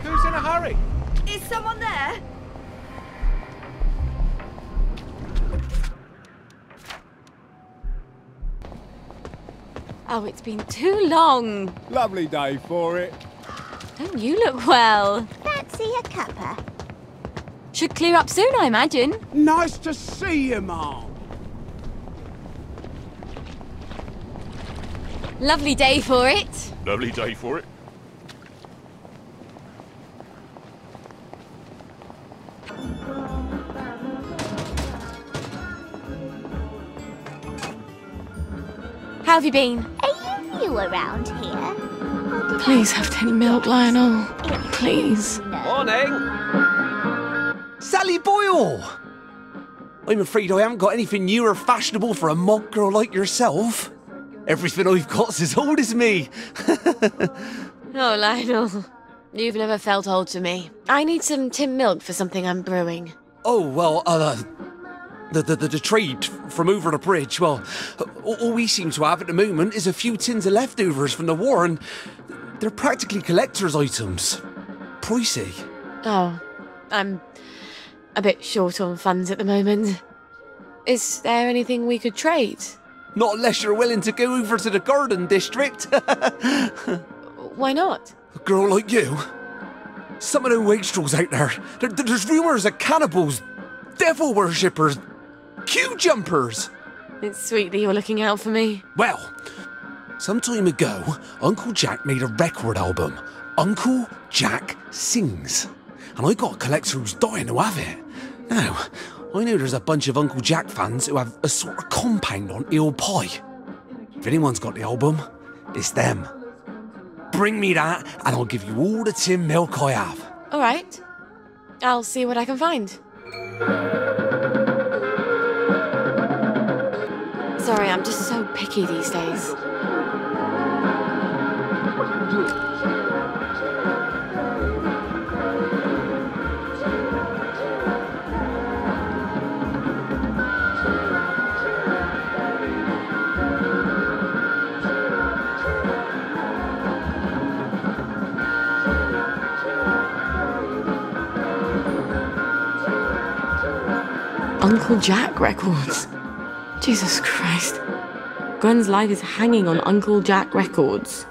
Who's in a hurry? Is someone there? Oh, it's been too long. Lovely day for it. Don't you look well? Fancy a cuppa? Should clear up soon, I imagine. Nice to see you, Mom. Lovely day for it. Lovely day for it. How have you been? Are you new around here? Please have 10 milk, Lionel. Please. Morning! Sally Boyle! I'm afraid I haven't got anything new or fashionable for a mock girl like yourself. Everything I've got's as old as me. Oh, Lionel. You've never felt old to me. I need some tin milk for something I'm brewing. Oh, well, the trade from over the bridge, well, all we seem to have at the moment is a few tins of leftovers from the war, and they're practically collector's items. Pricey. Oh, I'm a bit short on funds at the moment. Is there anything we could trade? Not unless you're willing to go over to the Garden District. Why not? A girl like you? Some of the wastrels out there, there's rumours of cannibals, devil worshippers, queue jumpers. It's sweet that you're looking out for me. Well, some time ago, Uncle Jack made a record album, Uncle Jack Sings. And I got a collector who's dying to have it. Now, I know there's a bunch of Uncle Jack fans who have a sort of compound on Eel Pie. If anyone's got the album, it's them. Bring me that, and I'll give you all the tin milk I have. All right. I'll see what I can find. Sorry, I'm just so picky these days. Uncle Jack records. Jesus Christ. Gwen's life is hanging on Uncle Jack records.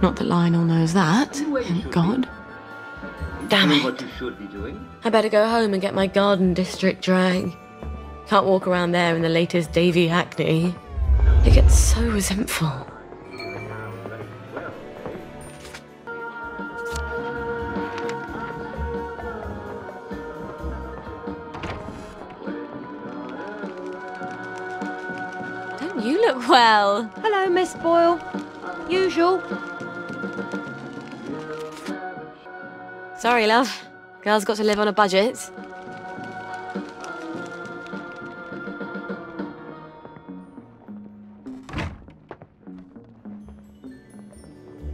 Not that Lionel knows that, thank God. Damn it. I better go home and get my Garden District drag. Can't walk around there in the latest Davy Hackney. It gets so resentful. You look well. Hello, Miss Boyle. Usual. Sorry, love. Girl's got to live on a budget.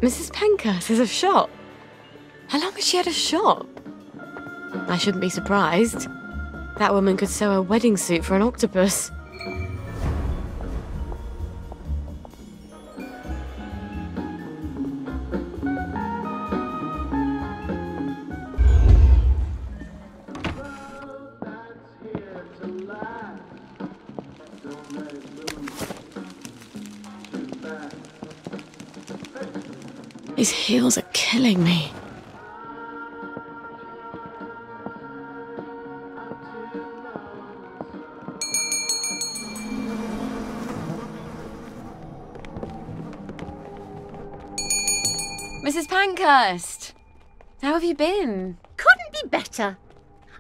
Mrs. Pankhurst has a shop. How long has she had a shop? I shouldn't be surprised. That woman could sew a wedding suit for an octopus. These heels are killing me. Mrs. Pankhurst, how have you been? Couldn't be better.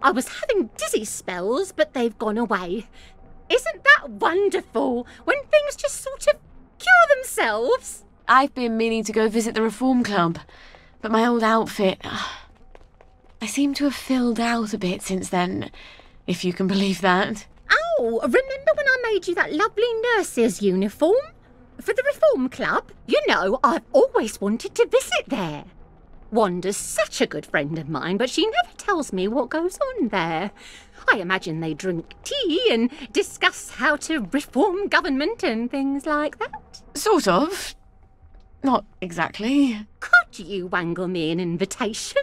I was having dizzy spells, but they've gone away. Isn't that wonderful when things just sort of cure themselves? I've been meaning to go visit the Reform Club, but my old outfit... I seem to have filled out a bit since then, if you can believe that. Oh, remember when I made you that lovely nurse's uniform? For the Reform Club? You know, I've always wanted to visit there. Wanda's such a good friend of mine, but she never tells me what goes on there. I imagine they drink tea and discuss how to reform government and things like that. Sort of. Not exactly. Could you wangle me an invitation?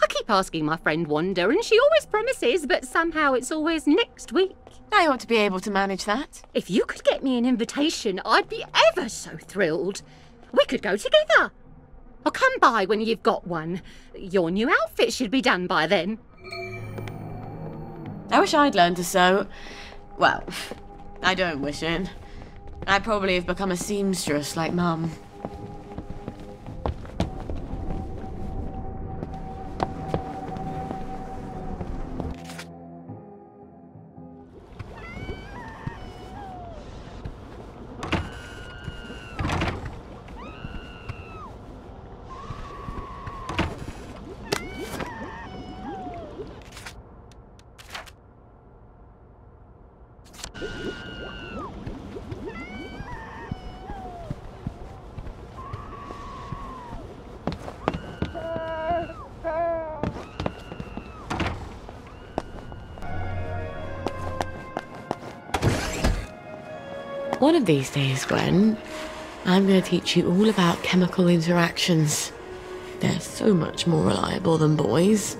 I keep asking my friend Wanda, and she always promises, but somehow it's always next week. I ought to be able to manage that. If you could get me an invitation, I'd be ever so thrilled. We could go together. Or come by when you've got one. Your new outfit should be done by then. I wish I'd learned to sew. Well, I don't wish it. I'd probably have become a seamstress like Mum. One of these days, Gwen, I'm going to teach you all about chemical interactions. They're so much more reliable than boys.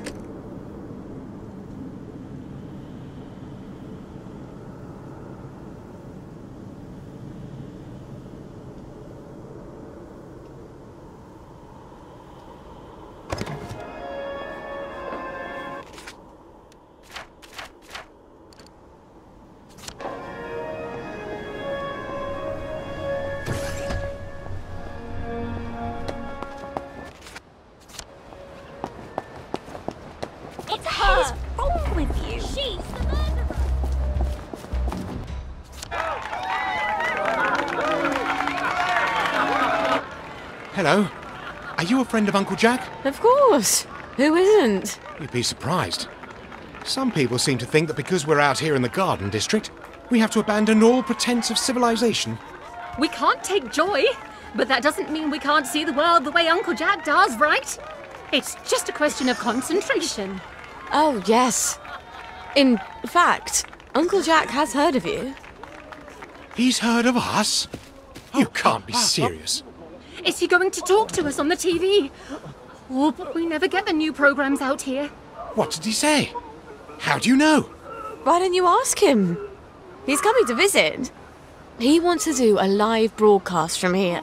What's wrong with you? She's the murderer. Hello. Are you a friend of Uncle Jack? Of course. Who isn't? You'd be surprised. Some people seem to think that because we're out here in the Garden District, we have to abandon all pretense of civilization. We can't take joy, but that doesn't mean we can't see the world the way Uncle Jack does, right? It's just a question of concentration. Oh, yes. In fact, Uncle Jack has heard of you. He's heard of us? You can't be serious. Is he going to talk to us on the TV? Oh, but we never get the new programs out here. What did he say? How do you know? Why don't you ask him? He's coming to visit. He wants to do a live broadcast from here.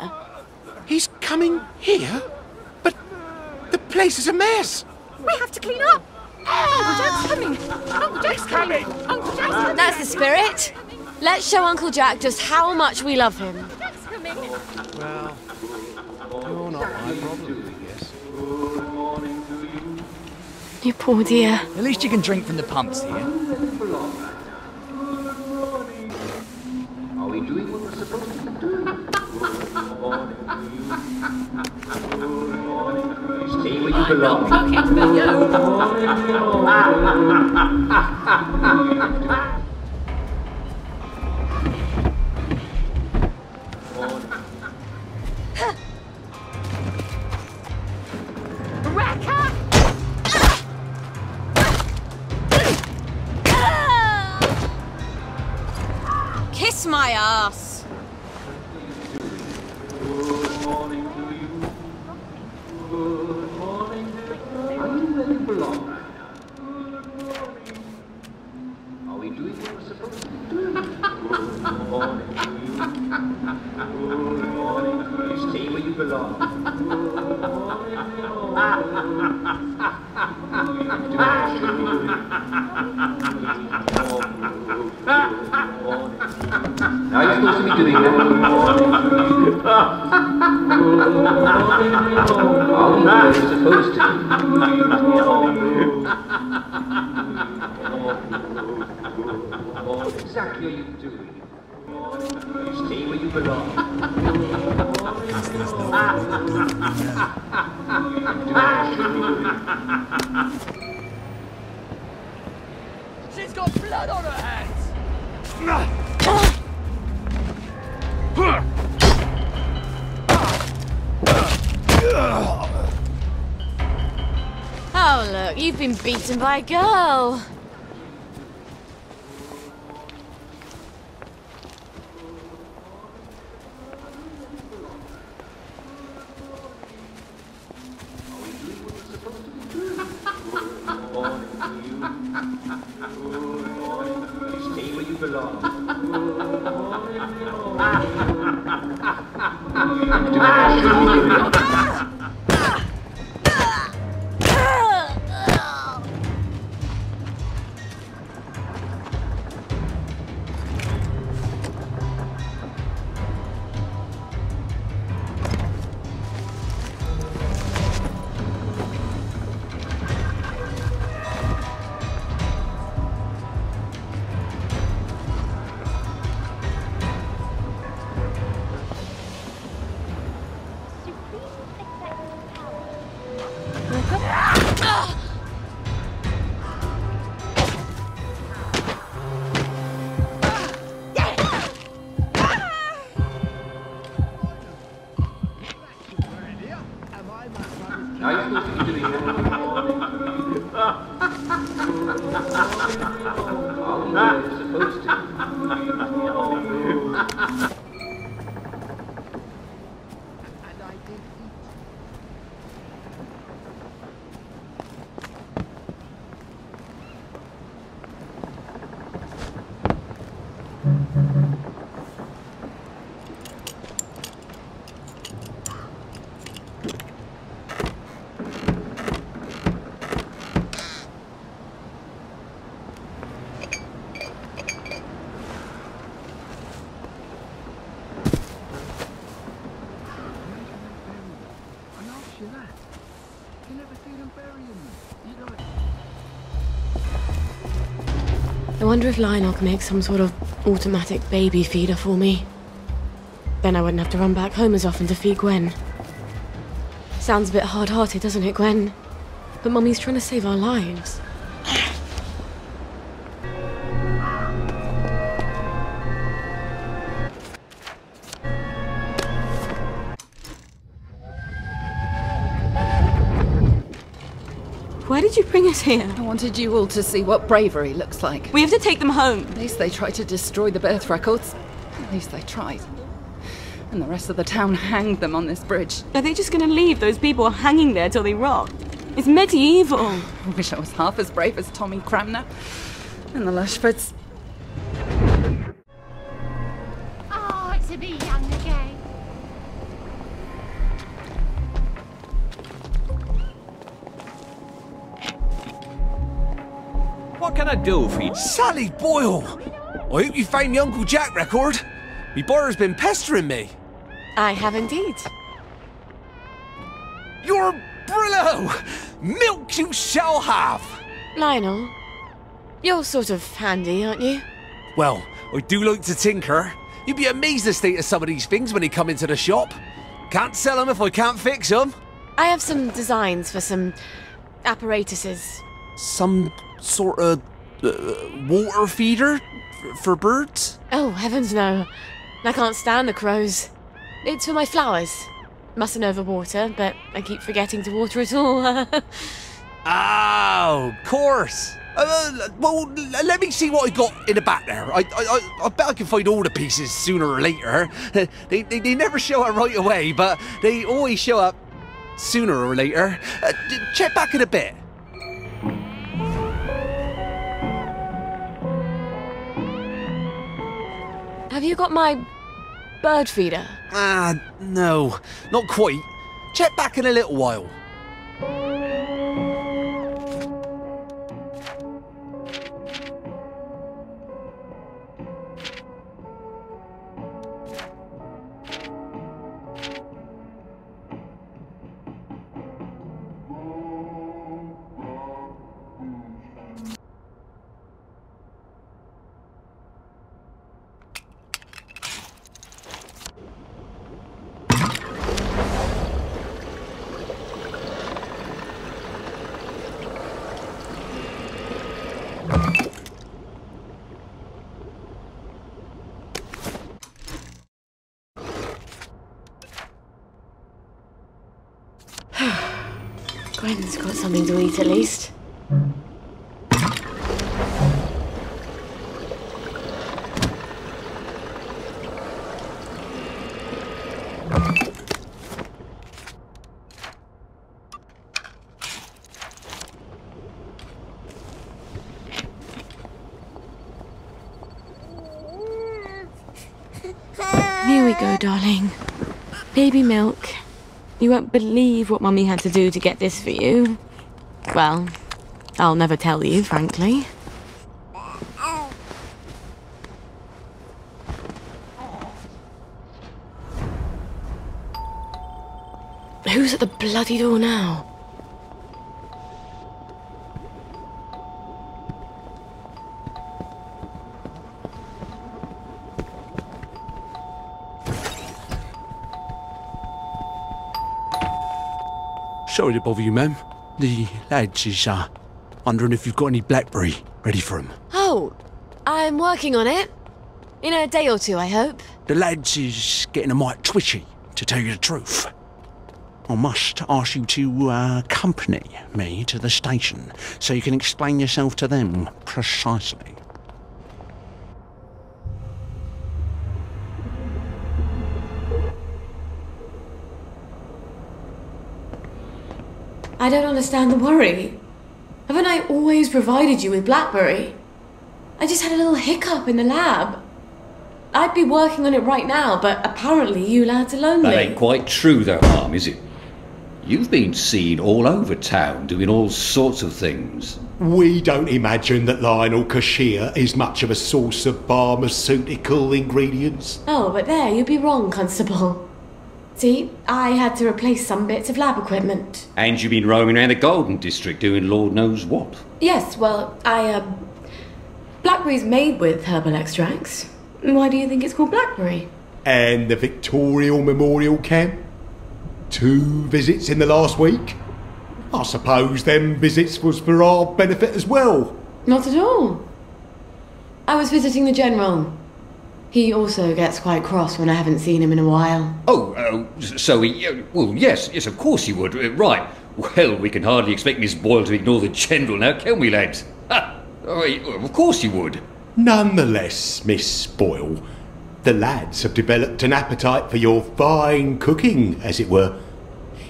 He's coming here? But the place is a mess. We have to clean up. Uncle Jack's coming. Uncle Jack's coming. Uncle Jack's coming. That's the spirit. Let's show Uncle Jack just how much we love him. Jack's coming. Well, you're not my problem, I guess. You poor dear. At least you can drink from the pumps here. Are we doing what we're supposed to be doing? Stay where you belong. Talking to you. Kiss my ass. Are you where you belong? Are we doing what we're supposed to be doing? Stay where you belong. Now you're supposed to be doing that. Are we where we're supposed to? What exactly are you doing? Stay where you belong. She's got blood on her hands! Oh, look, you've been beaten by a girl. supposed to. I wonder if Lionel can make some sort of automatic baby feeder for me. Then I wouldn't have to run back home as often to feed Gwen. Sounds a bit hard-hearted, doesn't it, Gwen? But Mummy's trying to save our lives. Why did you bring us here? I wanted you all to see what bravery looks like. We have to take them home. At least they tried to destroy the birth records. At least they tried. And the rest of the town hanged them on this bridge. Are they just going to leave those people hanging there till they rot? It's medieval. I wish I was half as brave as Tommy Cramner and the Lushfords. Oh, to be young again. What can I do for you? Sally Boyle! I hope you found the Uncle Jack record. Me brother's been pestering me. I have indeed. You're Brillo! Milk you shall have! Lionel, you're sort of handy, aren't you? Well, I do like to tinker. You'd be amazed at the state of some of these things when they come into the shop. Can't sell them if I can't fix them. I have some designs for some apparatuses. Some sort of water feeder for birds? Oh, heavens no. I can't stand the crows. It's for my flowers. Mustn't overwater, but I keep forgetting to water it all. Oh, of course. Well, let me see what I got in the back there. I bet I can find all the pieces sooner or later. They never show up right away, but they always show up sooner or later. Check back in a bit. Have you got my bird feeder? No, not quite. Check back in a little while. Gwen's got something to eat at least. Here we go, darling. Baby milk. You won't believe what Mummy had to do to get this for you. Well, I'll never tell you, frankly. Who's at the bloody door now? Sorry to bother you, ma'am. The lads is wondering if you've got any blackberry ready for 'em. Oh, I'm working on it. In a day or two, I hope. The lads is getting a mite twitchy, to tell you the truth. I must ask you to accompany me to the station so you can explain yourself to them precisely. I don't understand the worry. Haven't I always provided you with Blackberry? I just had a little hiccup in the lab. I'd be working on it right now, but apparently you lads are lonely. That ain't quite true though, Mum, is it? You've been seen all over town doing all sorts of things. We don't imagine that Lionel Cashier is much of a source of pharmaceutical ingredients. Oh, but there, you'd be wrong, Constable. See, I had to replace some bits of lab equipment. And you've been roaming around the Golden District doing Lord knows what. Yes, well, Blackberry's made with herbal extracts. Why do you think it's called Blackberry? And the Victorial Memorial Camp? 2 visits in the last week? I suppose them visits was for our benefit as well. Not at all. I was visiting the General. He also gets quite cross when I haven't seen him in a while. So he... well, yes, of course he would. Right. Well, we can hardly expect Miss Boyle to ignore the General now, can we, lads? Ha! Of course he would. Nonetheless, Miss Boyle, the lads have developed an appetite for your fine cooking, as it were.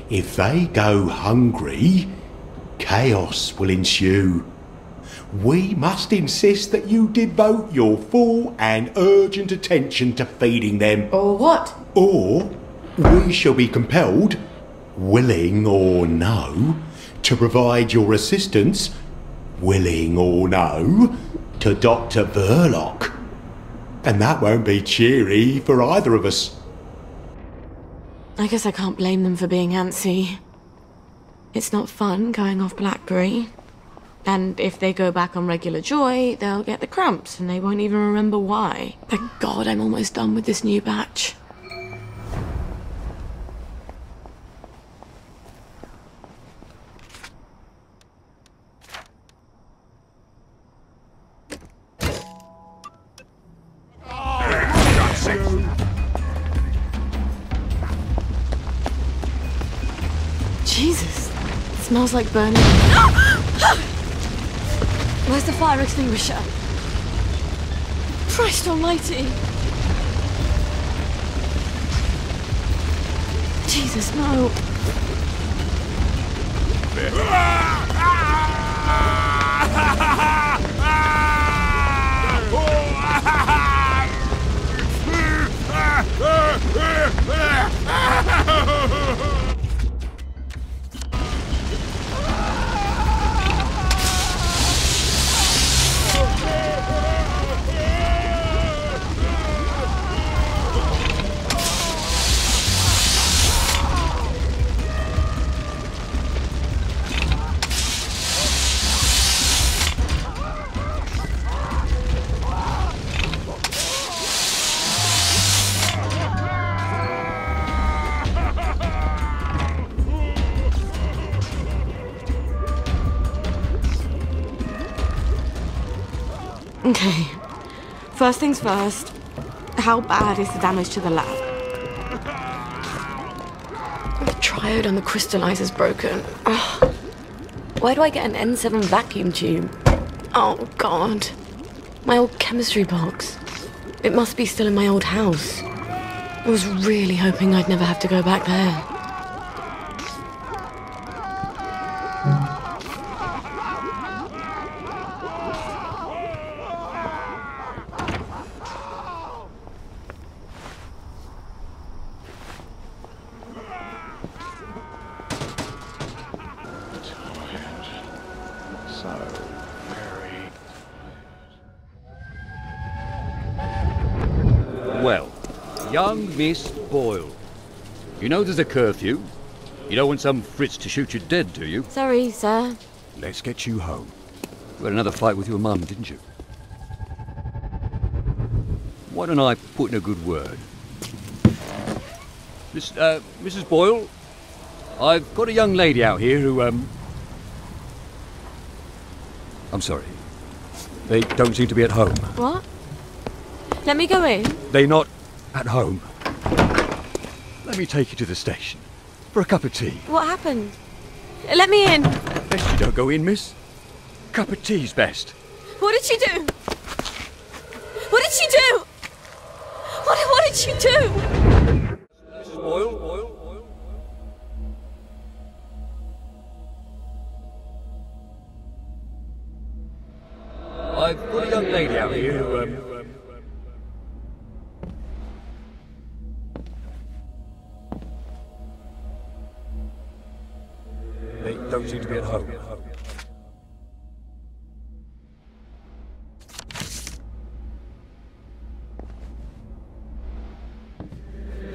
If they go hungry, chaos will ensue. We must insist that you devote your full and urgent attention to feeding them. Or what? Or we shall be compelled, willing or no, to provide your assistance, willing or no, to Dr. Verloc. And that won't be cheery for either of us. I guess I can't blame them for being antsy. It's not fun going off Blackberry. And if they go back on regular Joy, they'll get the cramps and they won't even remember why. Thank God I'm almost done with this new batch. Jesus, it smells like burning. Where's the fire extinguisher? Christ almighty! Jesus, no. Okay, first things first, how bad is the damage to the lab? The triode on the crystallizer's broken. Ugh. Why do I get an N7 vacuum tube? Oh God, my old chemistry box. It must be still in my old house. I was really hoping I'd never have to go back there. Well, young Miss Boyle, you know there's a curfew. You don't want some Fritz to shoot you dead, do you? Sorry, sir. Let's get you home. You had another fight with your mum, didn't you? Why don't I put in a good word? Mrs. Boyle, I've got a young lady out here who, I'm sorry. They don't seem to be at home. What? Let me go in. They're not at home. Let me take you to the station. for a cup of tea? What happened? Let me in. Best you don't go in, miss. Cup of tea's best. What did she do? What did she do? What did she do? Oil. I've got a young lady out here who, they don't seem to be at home.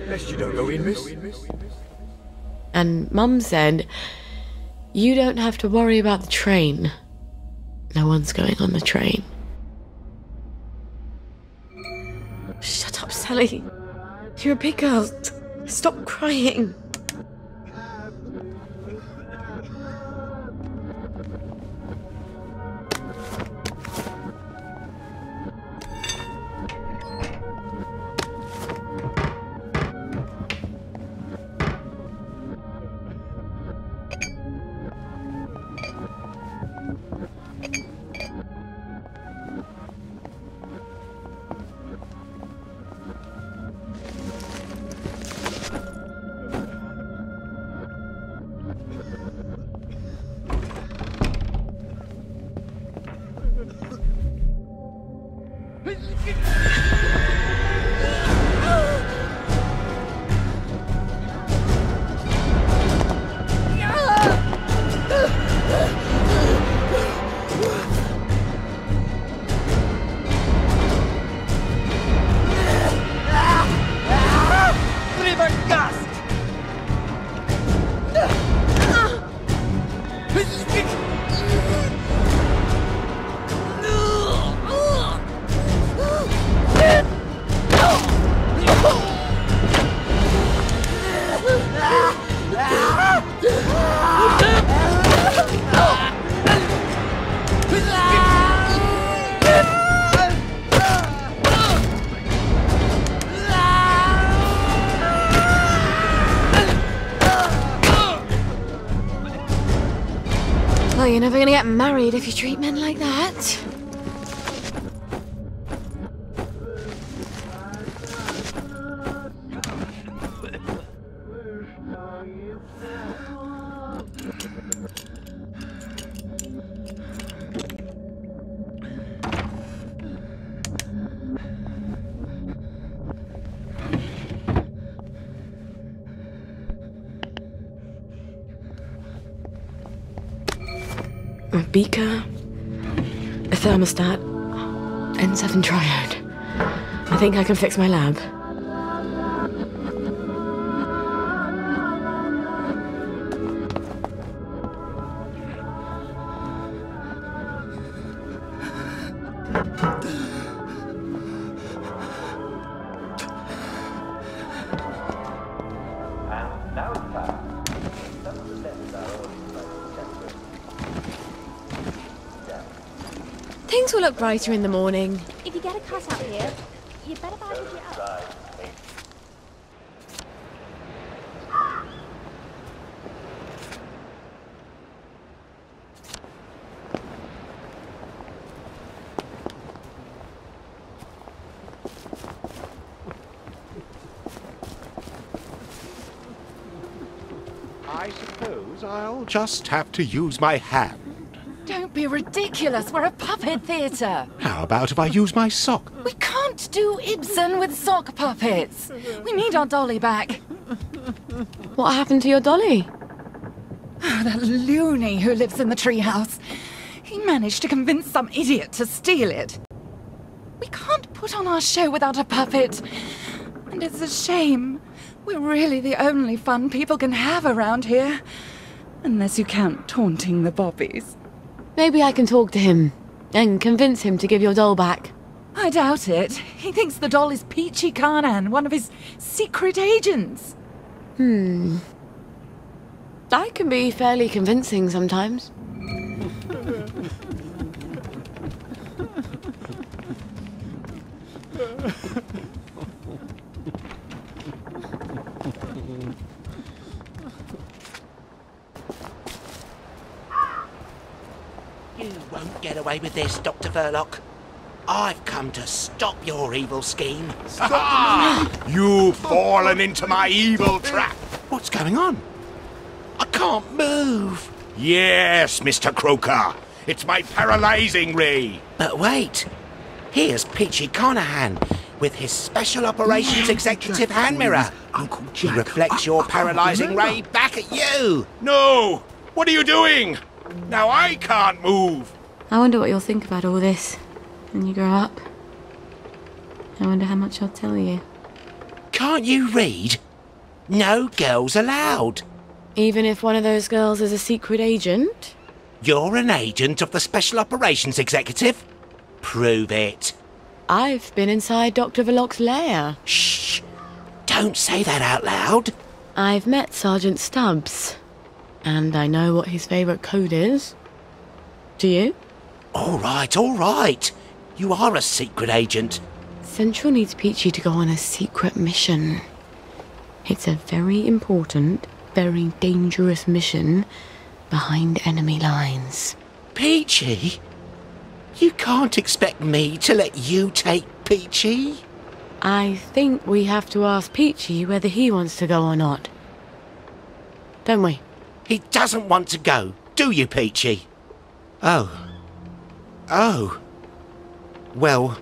Best you don't go in, miss. And Mum said, you don't have to worry about the train. No one's going on the train. Shut up, Sally. You're a big girl. Stop crying. Well, you're never gonna get married if you treat men like that. A beaker, a thermostat, N7 triode. I think I can fix my lab. Things will look brighter in the morning. If you get a cut out here, you better bandage it up. I suppose I'll just have to use my hand. Don't be ridiculous. We're a puppet theatre. How about if I use my sock? We can't do Ibsen with sock puppets. We need our dolly back. What happened to your dolly? Oh, that loony who lives in the treehouse. He managed to convince some idiot to steal it. We can't put on our show without a puppet. And it's a shame. We're really the only fun people can have around here. Unless you count taunting the bobbies. Maybe I can talk to him and convince him to give your doll back. I doubt it. He thinks the doll is Peachy Carnan, one of his secret agents. I can be fairly convincing sometimes. You won't get away with this, Dr. Verloc. I've come to stop your evil scheme. You've fallen into my evil trap. What's going on? I can't move. Yes, Mr. Croker. It's my paralysing ray. But wait. Here's Peachy Conahan with his Special Operations Executive hand mirror. He reflects your paralysing ray back at you. No! What are you doing? Now I can't move. I wonder what you'll think about all this when you grow up. I wonder how much I'll tell you. Can't you read? No girls allowed. Even if one of those girls is a secret agent? You're an agent of the Special Operations Executive? Prove it. I've been inside Dr. Verloc's lair. Shh! Don't say that out loud. I've met Sergeant Stubbs, and I know what his favourite code is. Do you? All right. You are a secret agent. Central needs Peachy to go on a secret mission. It's a very important, very dangerous mission behind enemy lines. Peachy? You can't expect me to let you take Peachy? I think we have to ask Peachy whether he wants to go or not. Don't we? He doesn't want to go, do you, Peachy? Oh. Well,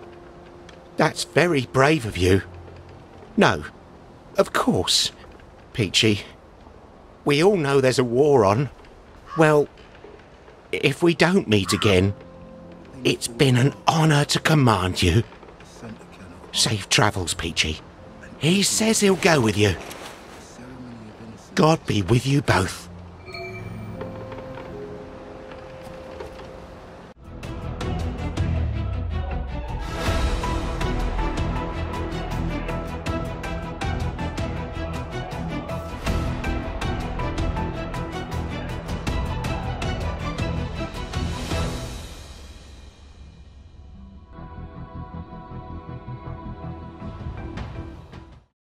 that's very brave of you. No, of course, Peachy. We all know there's a war on. Well, if we don't meet again, it's been an honour to command you. Safe travels, Peachy. He says he'll go with you. God be with you both.